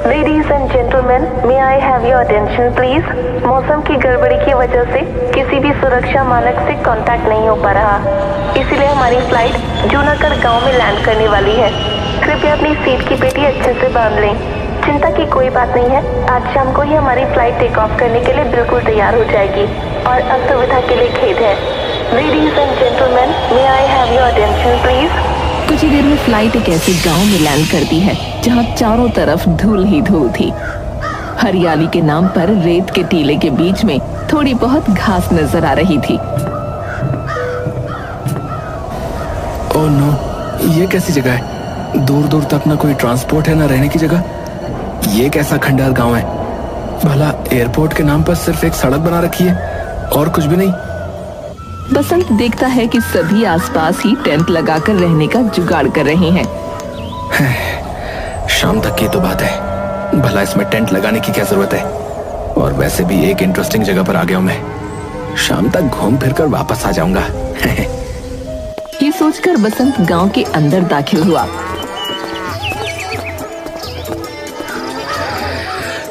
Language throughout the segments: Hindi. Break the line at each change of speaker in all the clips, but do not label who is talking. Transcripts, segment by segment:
Ladies and gentleman, may I have your attention please. मौसम की गड़बड़ी की वजह से किसी भी सुरक्षा मानक से कांटेक्ट नहीं हो पा रहा, इसीलिए हमारी फ्लाइट जूनागढ़ गांव में लैंड करने वाली है। कृपया अपनी सीट की पेटी अच्छे से बांध लें। चिंता की कोई बात नहीं है, आज शाम को ही हमारी फ्लाइट टेक ऑफ करने के लिए बिल्कुल तैयार हो जाएगी और असुविधा के लिए खेद है। Ladies and gentleman, may I have your attention please.
कुछ ही देर में फ्लाइट एक ऐसे गांव में लैंड करती है जहां चारों तरफ धूल ही धूल थी। हरियाली के नाम पर रेत के टीले के बीच में थोड़ी बहुत घास नजर आ रही थी।
ओह नो, ये कैसी जगह है? दूर दूर तक ना कोई ट्रांसपोर्ट है ना रहने की जगह। ये कैसा खंडहर गांव है? भला एयरपोर्ट के नाम पर सिर्फ एक सड़क बना रखी है और कुछ भी नहीं।
बसंत देखता है कि सभी आसपास ही टेंट लगाकर रहने का जुगाड़ कर रहे हैं।
शाम तक की तो बात है, भला इसमें टेंट लगाने की क्या जरूरत है? और वैसे भी एक इंटरेस्टिंग जगह पर आ गया हूं मैं, शाम तक घूम फिर कर वापस आ जाऊंगा।
ये सोचकर बसंत गांव के अंदर दाखिल हुआ।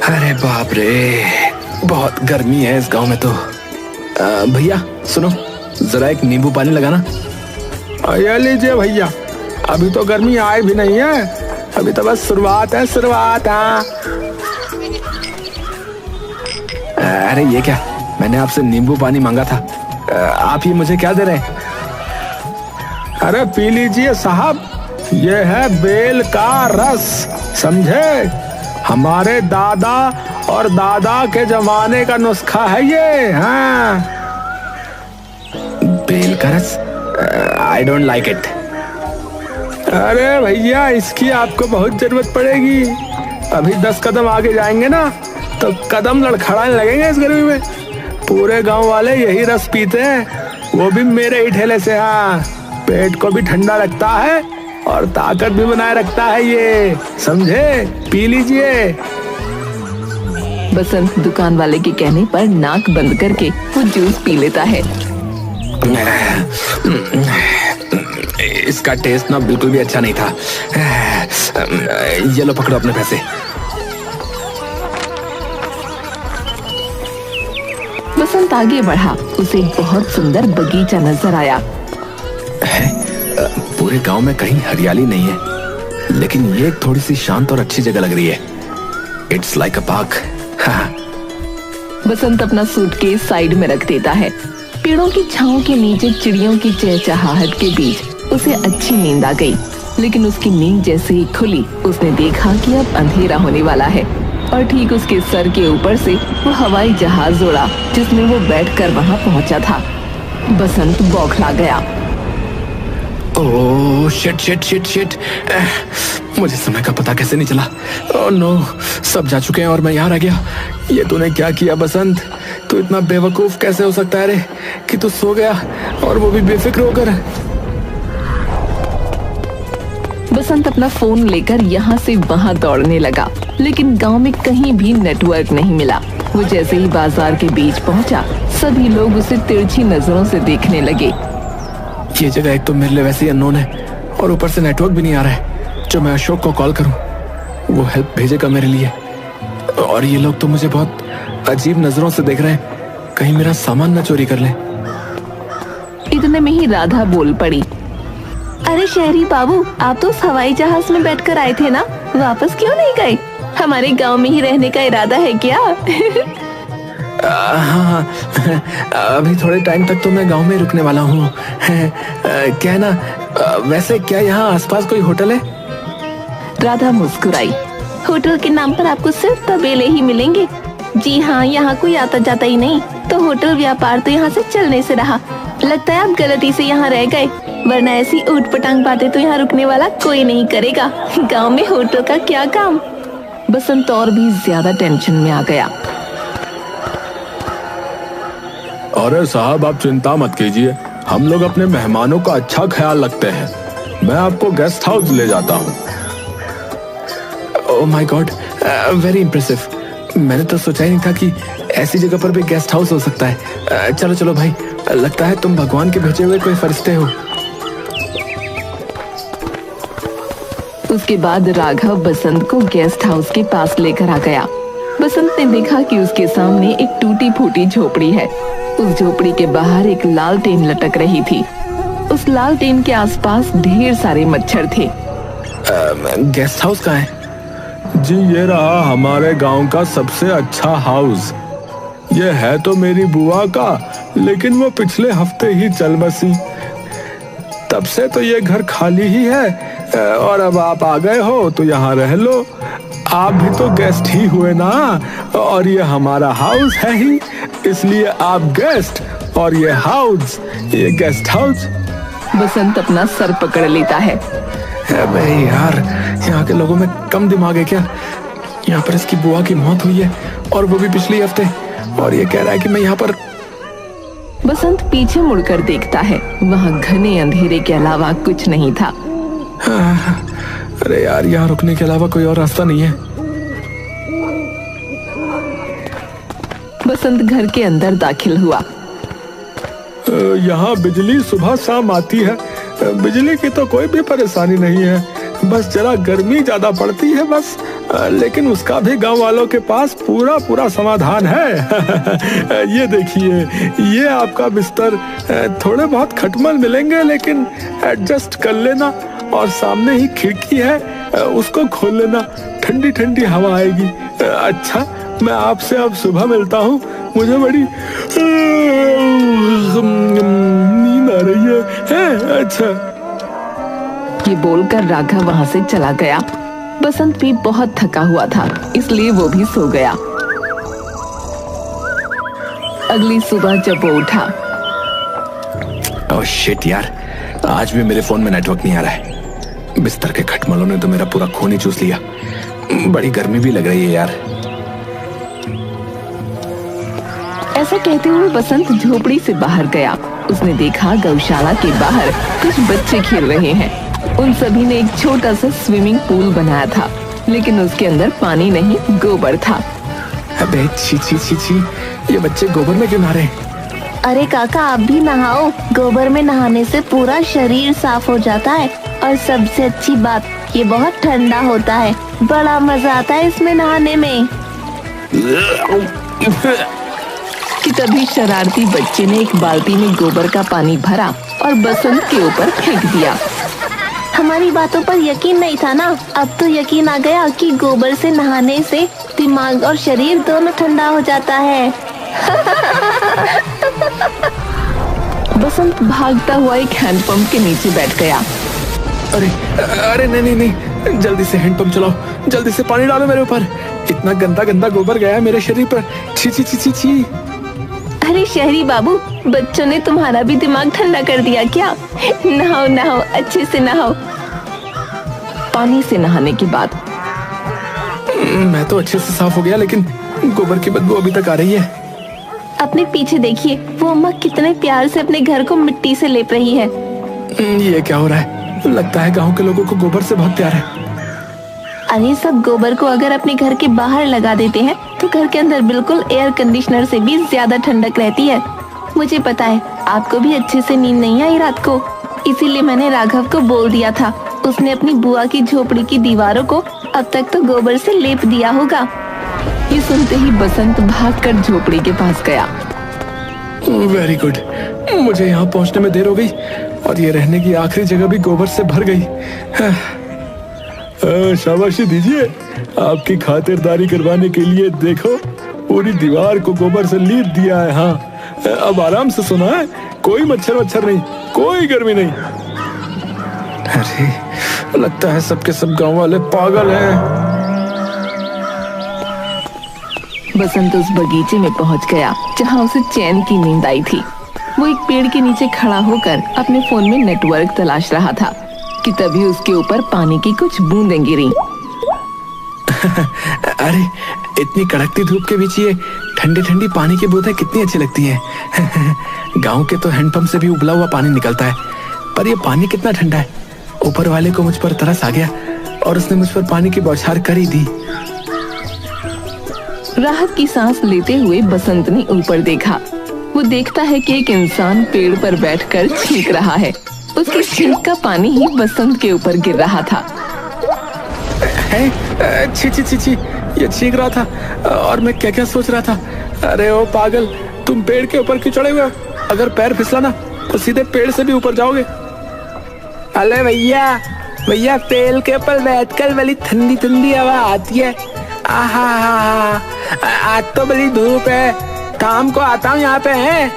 अरे बाप रे, बहुत गर्मी है इस गांव में तो। भैया सुनो, जरा एक नींबू पानी लगाना।
ये लीजिए भैया, अभी तो गर्मी आई भी नहीं है, अभी तो बस शुरुआत है, शुरुआत। हाँ
अरे ये क्या, मैंने आपसे नींबू पानी मांगा था, आप ये मुझे क्या दे रहे हैं?
अरे पी लीजिए साहब, ये है बेल का रस, समझे? हमारे दादा और दादा के जमाने का नुस्खा है ये। हाँ,
बेल का रस? I don't like it.
अरे भैया, इसकी आपको बहुत जरूरत पड़ेगी। अभी 10 कदम आगे जाएंगे ना तो कदम लड़खड़ाने लगेंगे इस गर्मी में। पूरे गांव वाले यही रस पीते हैं, वो भी मेरे ही ठेले से। हाँ, पेट को भी ठंडा रखता है और ताकत भी बनाए रखता है ये, समझे? पी लीजिए।
बसंत दुकान वाले के कहने पर नाक बंद करके वो जूस पी लेता है।
इसका टेस्ट ना बिल्कुल भी अच्छा नहीं था। ये लो, पकड़ो अपने पैसे।
बसंत आगे बढ़ा, उसे एक बहुत सुंदर बगीचा नजर आया।
पूरे गांव में कहीं हरियाली नहीं है, लेकिन ये थोड़ी सी शांत और अच्छी जगह लग रही है। It's like a park.
Basant अपना सूटकेस साइड में रख देता है। पेड़ों की छांव के नीचे चिड़ियों की चहचहाहट के बीच उसे अच्छी नींद आ गई। लेकिन उसकी नींद जैसे ही खुली, उसने देखा कि अब अंधेरा होने वाला है और ठीक उसके सर के ऊपर से वो हवाई जहाज उड़ा जिसमें वो बैठकर वहां पहुंचा था। बसंत बौखला गया।
Oh shit shit shit shit, मुझे समय का पता कैसे नहीं चला? ओह नो, सब जा चुके हैं और मैं यहाँ रह गया। ये तूने क्या किया बसंत? तू इतना बेवकूफ कैसे हो सकता है रे कि तू सो गया, और वो भी बेफिक्र होकर।
बसंत अपना फोन लेकर यहाँ से वहाँ दौड़ने लगा, लेकिन गांव में कहीं भी नेटवर्क नहीं मिला। वो जैसे ही बाजार के बीच पहुंचा, सभी लोग उसे तिरछी नजरों से देखने लगे।
ये जगह एक तो मेरे लिए वैसे ही अननोन है और ऊपर से नेटवर्क भी नहीं आ रहा है। जो मैं अशोक को कॉल करूं, वो हेल्प भेजेगा मेरे लिए। और ये लोग तो मुझे बहुत अजीब नजरों से देख रहे हैं, कहीं मेरा सामान न चोरी कर लें।
इतने में ही राधा बोल पड़ी। अरे शहरी बाबू, आप तो उस हवाई जहाज में बैठकर आए थे ना, वापस क्यों नहीं गए? हमारे गांव में ही रहने का इरादा है क्या?
हाँ, अभी थोड़े टाइम तक तो मैं गांव में रुकने वाला हूँ। क्या है ना, वैसे क्या यहाँ आसपास कोई होटल है?
राधा मुस्कुराई। होटल के नाम पर आपको सिर्फ तबेले ही मिलेंगे। जी हाँ, यहाँ कोई आता जाता ही नहीं, तो होटल व्यापार तो यहाँ से चलने से रहा। लगता है आप गलती से यहाँ रह गए, वरना ऐसी ऊट पटांग बातें तो यहाँ रुकने वाला कोई नहीं करेगा। गांव में होटल का क्या काम? बसंत और भी ज्यादा टेंशन में आ गया।
अरे साहब, आप चिंता मत कीजिए, हम लोग अपने मेहमानों का अच्छा ख्याल रखते हैं। मैं आपको गेस्ट हाउस ले जाता हूँ।
Oh my God, very impressive. मैंने तो सोचा ही नहीं था कि ऐसी जगह पर भी गेस्ट हाउस हो सकता है। चलो चलो भाई, लगता है तुम भगवान के भेजे हुए कोई फरिश्ते हो।
उसके बाद राघव बसंत को गेस्ट हाउस के पास लेकर आ गया। बसंत ने देखा कि उसके सामने एक टूटी फूटी झोपड़ी है। उस झोपड़ी के बाहर एक लालटेन लटक रही थी। उस लालटेन के आसपास ढेर सारे मच्छर थे।
गेस्ट हाउस कहाँ है?
जी ये रहा हमारे गांव का सबसे अच्छा हाउस। ये है तो मेरी बुआ का, लेकिन वो पिछले हफ्ते ही चल बसी। तब से तो ये घर खाली ही है और अब आप आ गए हो तो यहाँ रह लो। आप भी तो गेस्ट ही हुए ना, और ये हमारा हाउस है ही, इसलिए आप गेस्ट और ये हाउस, ये गेस्ट हाउस।
बसंत अपना सर पकड़ लेता है।
अबे यार, यहाँ के लोगों में कम दिमाग है क्या? यहाँ पर इसकी बुआ की मौत हुई है और वो भी पिछले हफ्ते, और ये कह रहा है कि मैं यहाँ पर।
बसंत पीछे मुड़कर देखता है। वहाँ घने अंधेरे के अलावा कुछ नहीं था।
अरे यार, यहाँ रुकने के अलावा कोई और रास्ता नहीं है।
बसंत घर के अंदर दाखिल हुआ।
यहाँ बिजली सुबह शाम आती है। बिजली की तो कोई भी परेशानी नहीं है, बस जरा गर्मी ज्यादा पड़ती है बस। लेकिन उसका भी गांव वालों के पास पूरा समाधान है। ये देखिए, ये आपका बिस्तर। थोड़े बहुत खटमल मिलेंगे लेकिन एडजस्ट कर लेना, और सामने ही खिड़की है, उसको खोल लेना, ठंडी ठंडी हवा आएगी। अच्छा, मैं आपसे अब सुबह मिलता हूँ, मुझे बड़ी नींद आ रही है। अच्छा।
ये बोलकर राघव वहाँ से चला गया। बसंत भी बहुत थका हुआ था, इसलिए वो भी सो गया। अगली सुबह जब वो उठा,
ओह शिट यार, आज भी मेरे फोन में नेटवर्क नहीं आ रहा है। बिस्तर के खटमलों ने तो मेरा पूरा खून ही चूस लिया। बड़ी गर्मी भी लग रही है यार।
ऐसा कहते हुए बसंत झोपड़ी से बाहर गया। उसने देखा गौशाला के बाहर कुछ बच्चे खेल रहे हैं। उन सभी ने एक छोटा सा स्विमिंग पूल बनाया था, लेकिन उसके अंदर पानी नहीं, गोबर था।
अबे छी छी छी छी, ये बच्चे गोबर में क्यों नहा रहे हैं?
अरे काका, आप भी नहाओ। गोबर में नहाने से पूरा शरीर साफ हो जाता है, और सबसे अच्छी बात, ये बहुत ठंडा होता है। बड़ा मजा आता है इसमें नहाने में।
कि तभी शरारती बच्चे ने एक बाल्टी में गोबर का पानी भरा और बसंत के ऊपर फेंक दिया।
हमारी बातों पर यकीन नहीं था ना, अब तो यकीन आ गया कि गोबर से नहाने से दिमाग और शरीर दोनों ठंडा हो जाता है।
बसंत भागता हुआ एक हैंडपंप के नीचे बैठ गया।
अरे अरे नहीं नहीं, जल्दी से हैंडपंप चलाओ, जल्दी से पानी डालो मेरे ऊपर। इतना गंदा गंदा गोबर गया है मेरे शरीर पर। छी छी छी छी छी।
अरे शहरी बाबू, बच्चों ने तुम्हारा भी दिमाग ठंडा कर दिया क्या? नहाओ नहाओ, अच्छे से नहाओ। पानी से नहाने के बाद
मैं तो अच्छे से साफ हो गया, लेकिन गोबर की बदबू अभी तक आ रही है।
अपने पीछे देखिए, वो अम्मा कितने प्यार से अपने घर को मिट्टी से लेप रही है।
ये क्या हो रहा है? लगता है गांव के लोगों को गोबर से बहुत प्यार है।
अरे सब गोबर को अगर अपने घर के बाहर लगा देते हैं तो घर के अंदर बिल्कुल एयर कंडीशनर से भी ज्यादा ठंडक रहती है। मुझे पता है आपको भी अच्छे से नींद नहीं आई रात को, इसीलिए मैंने राघव को बोल दिया था। उसने अपनी बुआ की झोपड़ी की दीवारों को अब तक तो गोबर से लेप दिया होगा।
ये सुनते ही बसंत भागकर झोपड़ी के पास गया।
वेरी गुड, मुझे यहाँ पहुँचने में देर हो गई और ये रहने की आखिरी जगह भी गोबर से भर गई।
शाबाशी दीजिए, आपकी खातिरदारी करवाने के लिए देखो पूरी दीवार को गोबर से लीप दिया है। हाँ, अब आराम से सोना है, कोई मच्छर नहीं, कोई गर्मी नहीं।
अरे लगता है सबके सब गांव वाले पागल हैं।
बसंत उस बगीचे में पहुंच गया जहां उसे चैन की नींद आई थी। वो एक पेड़ के नीचे खड़ा होकर अपने फोन में नेटवर्क तलाश रहा था कि तभी उसके ऊपर पानी की कुछ बूंदें गिरी।
अरे इतनी कड़कती धूप के बीच ये ठंडी ठंडी पानी की बूंदें कितनी अच्छी लगती हैं। गांव के तो हैंडपंप से भी उबला हुआ पानी निकलता है, पर ये पानी कितना ठंडा है। ऊपर वाले को मुझ पर तरस आ गया और उसने मुझ पर पानी की बौछार कर ही दी।
राहत की सांस लेते हुए बसंत ने ऊपर देखा। वो देखता है कि एक इंसान पेड़ पर बैठकर छींक रहा है। उसकी छींक का पानी ही बसंत के ऊपर गिर रहा था।
है? छी छी छी छी, ये चीख रहा था और मैं क्या क्या सोच रहा था। अरे ओ पागल, तुम पेड़ के ऊपर क्यों चढ़े हुए हो? अगर पैर फिसला ना तो सीधे पेड़ से भी ऊपर जाओगे। अरे भैया भैया, पेड़ के ऊपर बैठकर बड़ी ठंडी ठंडी हवा आती है। आहा, आज तो बड़ी धूप है, शाम को आता हूँ यहाँ पे। है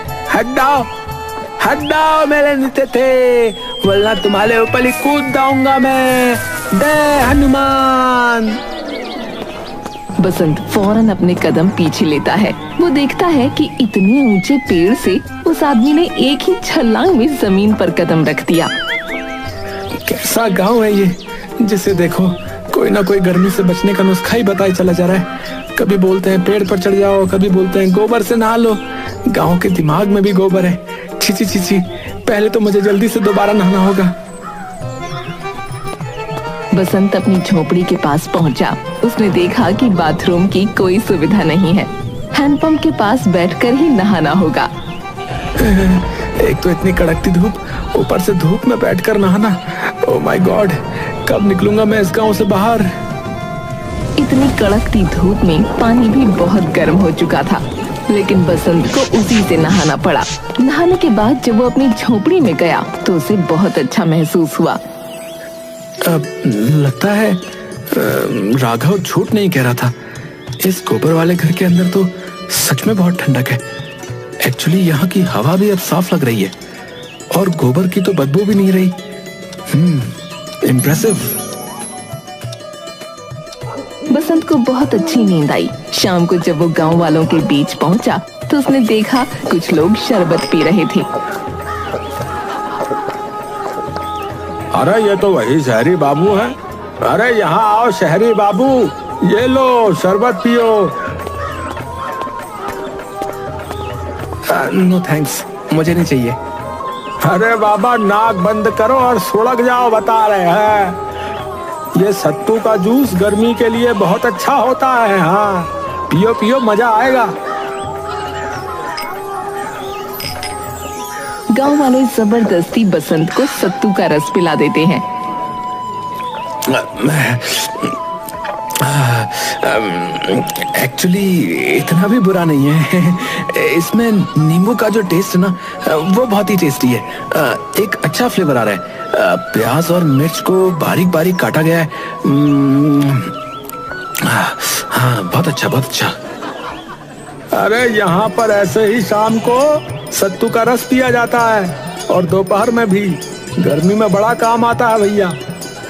हट जाओ मेरे नीचे थे, वरना तुम्हारे ऊपर ही कूद जाऊंगा मैं। जय हनुमान।
बसंत फौरन अपने कदम पीछे लेता है। वो देखता है कि इतने ऊंचे पेड़ से उस आदमी ने एक ही छलांग में जमीन पर कदम रख दिया।
कैसा गांव है ये, जिसे देखो कोई ना कोई गर्मी से बचने का नुस्खा ही बताया चला जा रहा है। कभी बोलते हैं पेड़ पर चढ़ जाओ, कभी बोलते हैं गोबर से नहा लो। गांव के दिमाग में भी गोबर है। छी छी छी छी, पहले तो मुझे जल्दी से दोबारा नहाना होगा।
बसंत अपनी झोपड़ी के पास पहुंचा। उसने देखा कि बाथरूम की कोई सुविधा नहीं है। हैंडपंप के पास बैठकर ही नहाना होगा।
एक तो इतनी कड़कती धूप, ऊपर से धूप में बैठकर नहाना। ओह माय गॉड, कब निकलूंगा मैं इस गांव से बाहर।
इतनी कड़कती धूप में पानी भी बहुत गर्म हो चुका था, लेकिन बसंत को उसी से नहाना पड़ा। नहाने के बाद जब वो अपनी झोपड़ी में गया तो उसे बहुत अच्छा महसूस हुआ।
लगता है राघव झूठ नहीं कह रहा था। इस गोबर वाले घर के अंदर तो सच में बहुत ठंडक है। एक्चुअली यहाँ की हवा भी अब साफ लग रही है और गोबर की तो बदबू भी नहीं रही। इम्प्रेसिव।
बसंत को बहुत अच्छी नींद आई। शाम को जब वो गांव वालों के बीच पहुंचा तो उसने देखा कुछ लोग शरबत पी रहे थे।
अरे ये तो वही शहरी बाबू है। अरे यहाँ आओ शहरी बाबू, ये लो शरबत पियो। नो थैंक्स, मुझे नहीं चाहिए। अरे बाबा, नाक बंद करो और सुलग जाओ, बता रहे हैं। ये सत्तू का जूस गर्मी के लिए बहुत अच्छा होता है। हाँ पियो पियो, मजा आएगा।
गांव वाले जबरदस्ती बसंत को सत्तू का रस पिला देते हैं।
एक्चुअली इतना भी बुरा नहीं है। इसमें नींबू का जो टेस्ट है ना, वो बहुत ही टेस्टी है। एक अच्छा फ्लेवर आ रहा है। प्याज और मिर्च को बारीक बारीक काटा गया है। हाँ बहुत अच्छा, बहुत अच्छा। अरे यहाँ पर ऐसे ही शाम को सत्तू का रस पिया जाता है और दोपहर में भी। गर्मी में बड़ा काम आता है भैया।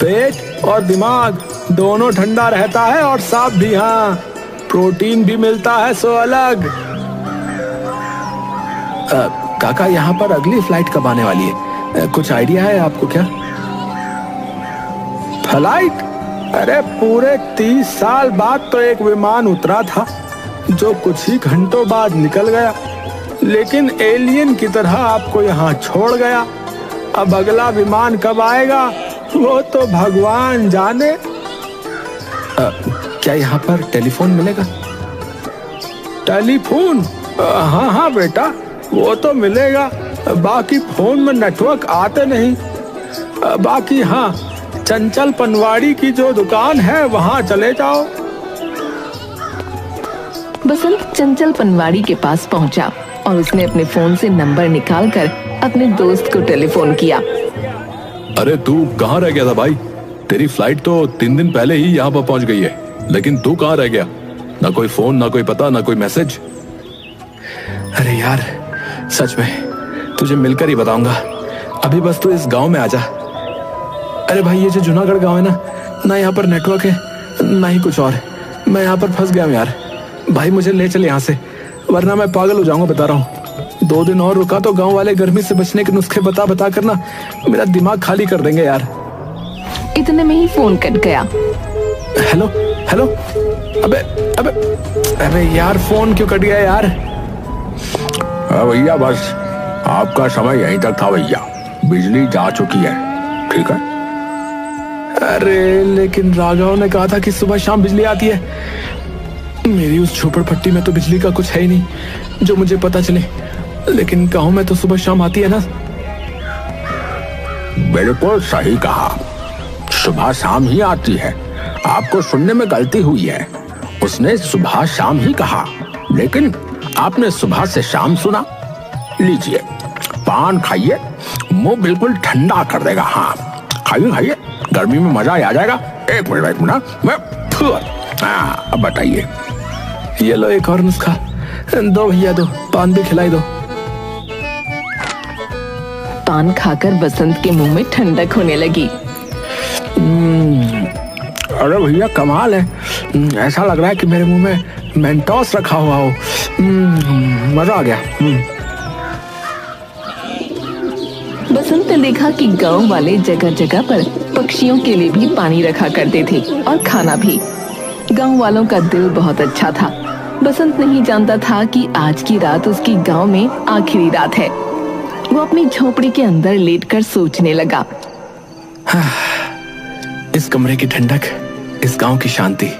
पेट और दिमाग दोनों ठंडा रहता है और साफ भी। हाँ, प्रोटीन भी मिलता है सो अलग। काका, यहाँ पर अगली फ्लाइट कब आने वाली है? कुछ आइडिया है आपको क्या? फ्लाइट? अरे पूरे 30 साल बाद तो एक विमान उतरा था जो कुछ ही घंटों बाद निकल गया, लेकिन एलियन की तरह आपको यहाँ छोड़ गया। अब अगला विमान कब आएगा वो तो भगवान जाने। क्या यहाँ पर टेलीफोन मिलेगा? टेलीफोन? हाँ हाँ बेटा, वो तो मिलेगा। बाकी फोन में नेटवर्क आते नहीं। बाकी हाँ, चंचल पनवाड़ी की जो दुकान है वहाँ चले जाओ।
बसंत चंचल पनवाड़ी के पास पहुंचा और उसने अपने फोन से नंबर निकालकर अपने दोस्त को टेलीफोन किया।
अरे तू कहाँ रह गया था भाई? तेरी फ्लाइट तो 3 दिन पहले ही यहाँ पर पहुंच गई है, लेकिन तू कहाँ रह गया? ना कोई फोन, ना कोई पता, ना कोई मैसेज।
अरे यार, सच में तुझे मिलकर ही बताऊंगा। अभी बस तू इस गांव में आजा। अरे भाई, ये जो जूनागढ़ गांव है ना यहाँ पर नेटवर्क है ना ही कुछ और। मैं यहाँ पर फंस गया हूँ यार। भाई मुझे ले चल यहाँ से, वरना मैं पागल हो जाऊंगा, बता रहा हूँ। 2 दिन और रुका तो गांव वाले गर्मी से बचने के नुस्खे बता बता कर ना मेरा दिमाग खाली कर देंगे यार।
इतने में ही फोन कट गया।
हेलो हेलो, अबे अबे अबे यार, फोन क्यों कट गया यार?
भैया बस आपका समय यहीं तक था भैया, बिजली जा चुकी है, ठीक है?
अरे लेकिन राघव ने कहा था कि सुबह शाम बिजली आती है। मेरी उस झोपड़पट्टी में तो बिजली का कुछ है ही नहीं जो मुझे पता चले, लेकिन गांव में तो सुबह शाम आती है ना।
बिल्कुल सही कहा, सुबह शाम ही आती है।
आपको सुनने में गलती हुई है। उसने सुबह शाम ही कहा, लेकिन आपने सुबह से शाम सुना। लीजिए पान खाइए, मुंह बिल्कुल ठंडा कर देगा। हाँ खाइए खाइए, गर्मी में मजा आ जाएगा। एक मिनट मैं अब बताइए।
ये लो एक और नुस्खा, दो भैया दो, पान भी खिलाई दो।
पान खाकर बसंत के मुंह में ठंडक होने लगी।
अरे भैया कमाल है, ऐसा लग रहा है कि मेरे मुंह में मेंटोस रखा हुआ हो। मजा आ गया।
बसंत ने देखा कि गांव वाले जगह जगह पर पक्षियों के लिए भी पानी रखा करते थे और खाना भी। गांव वालों का दिल बहुत अच्छा था। बसंत नहीं जानता था कि आज की रात उसकी गांव में आखिरी रात है। वो अपनी झोपड़ी के अंदर लेटकर सोचने लगा।
इस कमरे की ठंडक, इस गांव की शांति,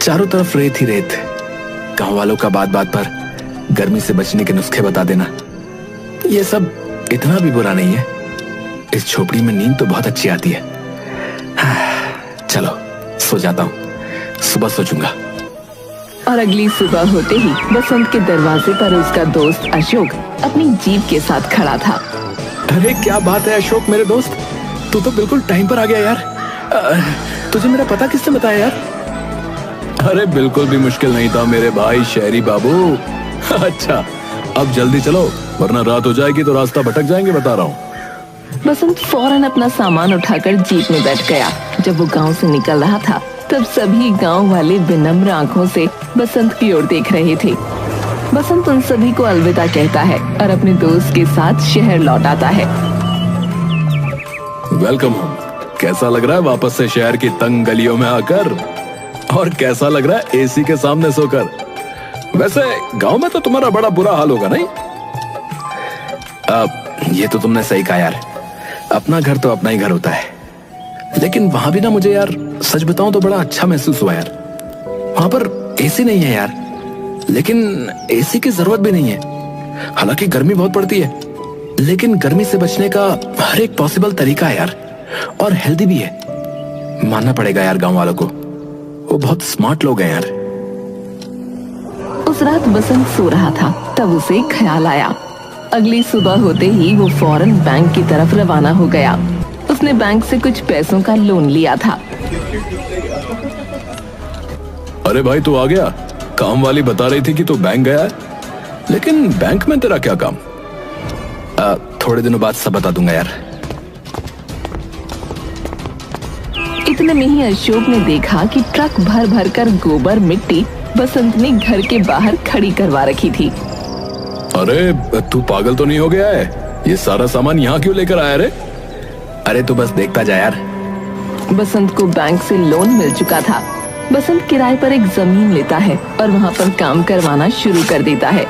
चारों तरफ रेत ही रेत। गांव वालों का बात बात पर गर्मी से बचने के नुस्खे बता देना, ये सब इतना भी बुरा नहीं है। इस झोपड़ी में नींद तो बहुत अच्छी आती है। चलो सो जाता हूँ, सुबह सोचूंगा।
और अगली सुबह होते ही बसंत के दरवाजे पर उसका दोस्त अशोक अपनी जीप के साथ खड़ा था।
अरे क्या बात है अशोक मेरे दोस्त, तू तो बिल्कुल टाइम पर आ गया यार। तुझे मेरा पता किसने बताया यार?
अरे बिल्कुल भी मुश्किल नहीं था मेरे भाई शहरी बाबू। अच्छा अब जल्दी चलो, वरना रात हो जाएगी तो रास्ता भटक जाएंगे, बता रहा हूँ।
बसंत फौरन अपना सामान उठाकर जीप में बैठ गया। जब वो गांव से निकल रहा था तब सभी गांव वाले विनम्र आंखों से बसंत की ओर देख रहे थे। बसंत उन सभी को अलविदा कहता है और अपने दोस्त के साथ शहर लौट आता है।
Welcome home. कैसा लग रहा है वापस से शहर की तंग गलियों में आकर? और कैसा लग रहा है एसी के सामने सोकर? वैसे गांव में तो तुम्हारा बड़ा बुरा हाल होगा नहीं?
ये तो तुमने सही कहा यार, अपना घर तो अपना ही घर होता है। लेकिन वहां भी ना मुझे यार सच बताऊं तो बड़ा अच्छा महसूस हुआ यार। वहां पर एसी नहीं है यार, लेकिन एसी की जरूरत भी नहीं है। हालांकि गर्मी बहुत पड़ती है, लेकिन गर्मी से बचने का हर एक पॉसिबल तरीका है यार, और हेल्दी भी है। मानना पड़ेगा यार गांव वालों को, वो बहुत स्मार्ट लोग हैं यार।
उस रात बसंत सो रहा था, तब उसे ख्याल आया। अगली सुबह होते ही वो फौरन बैंक की तरफ रवाना हो गया। उसने बैंक से कुछ पैसों का लोन लिया था।
अरे भाई तू आ गया? काम वाली बता रही थी कि तू बैंक गया है, लेकिन बैंक में तेरा क्या काम?
थोड़े दिनों बाद सब बता दूंगा यार।
इतने में ही अशोक ने देखा कि ट्रक भर भर कर गोबर मिट्टी बसंत ने घर के बाहर खड़ी करवा रखी थी।
अरे तू पागल तो नहीं हो गया है? ये सारा सामान यहाँ क्यों लेकर आया रे?
अरे तू बस देखता जा यार।
बसंत को बैंक से लोन मिल चुका था। बसंत किराए पर एक जमीन लेता है और वहाँ पर काम करवाना शुरू कर देता है।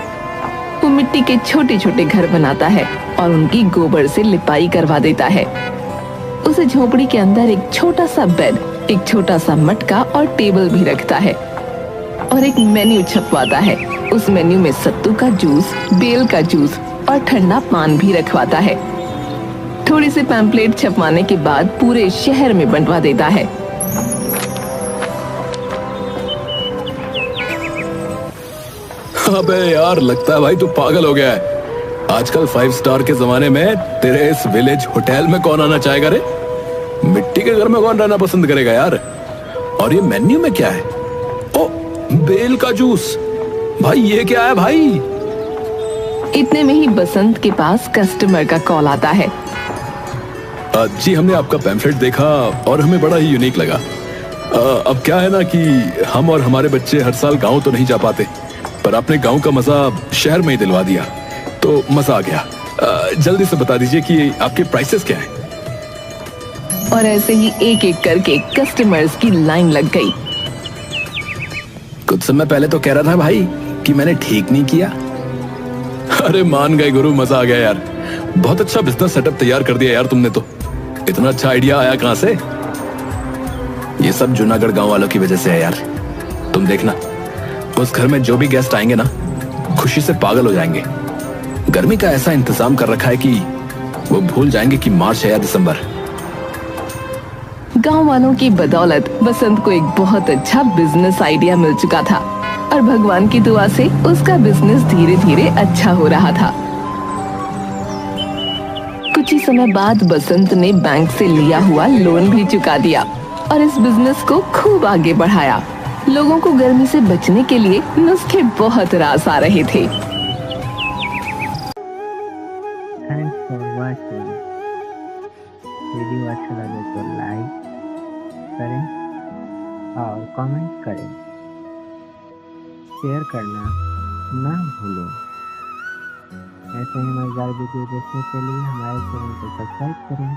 वो मिट्टी के छोटे छोटे घर बनाता है और उनकी गोबर से लिपाई करवा देता है। उसे झोपड़ी के अंदर एक छोटा सा बेड, एक छोटा सा मटका और टेबल भी रखता है और एक मेन्यू छपवाता है। उस मेन्यू में सत्तू का जूस, बेल का जूस और ठंडा पान भी रखवाता है। थोड़ी सी पैम्पलेट छपवाने के बाद पूरे शहर में बंटवा देता है।
अबे यार लगता है भाई तू पागल हो गया है। आजकल 5 स्टार के जमाने में तेरे इस विलेज होटल में कौन आना चाहेगा रे? मिट्टी के घर में कौन रहना पसंद करेगा यार? और ये मेन्यू में क्या है? ओ बेल का जूस। भाई ये क्या है भाई?
इतने में ही बसंत के पास कस्टमर का कॉल आता है।
जी हमने आपका पैम्फलेट देखा और हमें बड़ा ही यूनिक लगा। अब क्या है ना कि हम और हमारे बच्चे हर साल गांव तो नहीं जा पाते, पर आपने गांव का मजा शहर में ही दिलवा दिया, तो मजा आ गया। जल्दी से बता दीजिए कि आपके प्राइसेस क्या हैं?
और ऐसे ही एक एक करके कस्टमर्स की लाइन लग गई।
कुछ समय पहले तो कह रहा था भाई कि मैंने ठीक नहीं किया।
अरे मान गए गुरु, मजा आ गया यार। बहुत अच्छा बिजनेस सेटअप तैयार कर दिया यार तुमने तो। इतना अच्छा आइडिया आया कहां से?
ये सब जूनागढ़ गांव वालों की वजह से है यार। तुम देखना, उस घर में जो भी गेस्ट आएंगे ना, खुशी से पागल हो जाएंगे। गर्मी का ऐसा इंतजाम कर रखा है कि वो भूल जाएंगे कि मार्च है या दिसंबर।
गांव वालों की बदौलत बसंत को एक बहुत अच्छा बिजनेस आइडिया मिल चुका था और भगवान की दुआ से उसका बिजनेस धीरे धीरे अच्छा हो रहा था। कुछ ही समय बाद बसंत ने बैंक से लिया हुआ लोन भी चुका दिया और इस बिजनेस को खूब आगे बढ़ाया। लोगों को गर्मी से बचने के लिए नुस्खे बहुत रास आ रहे थे।
Thanks for watching. वीडियो अच्छा लगे तो लाइक करें और कमेंट करें, शेयर करना ना भूलें। ऐसे ही मजेदार वीडियो देखने के लिए हमारे चैनल को सब्सक्राइब करें।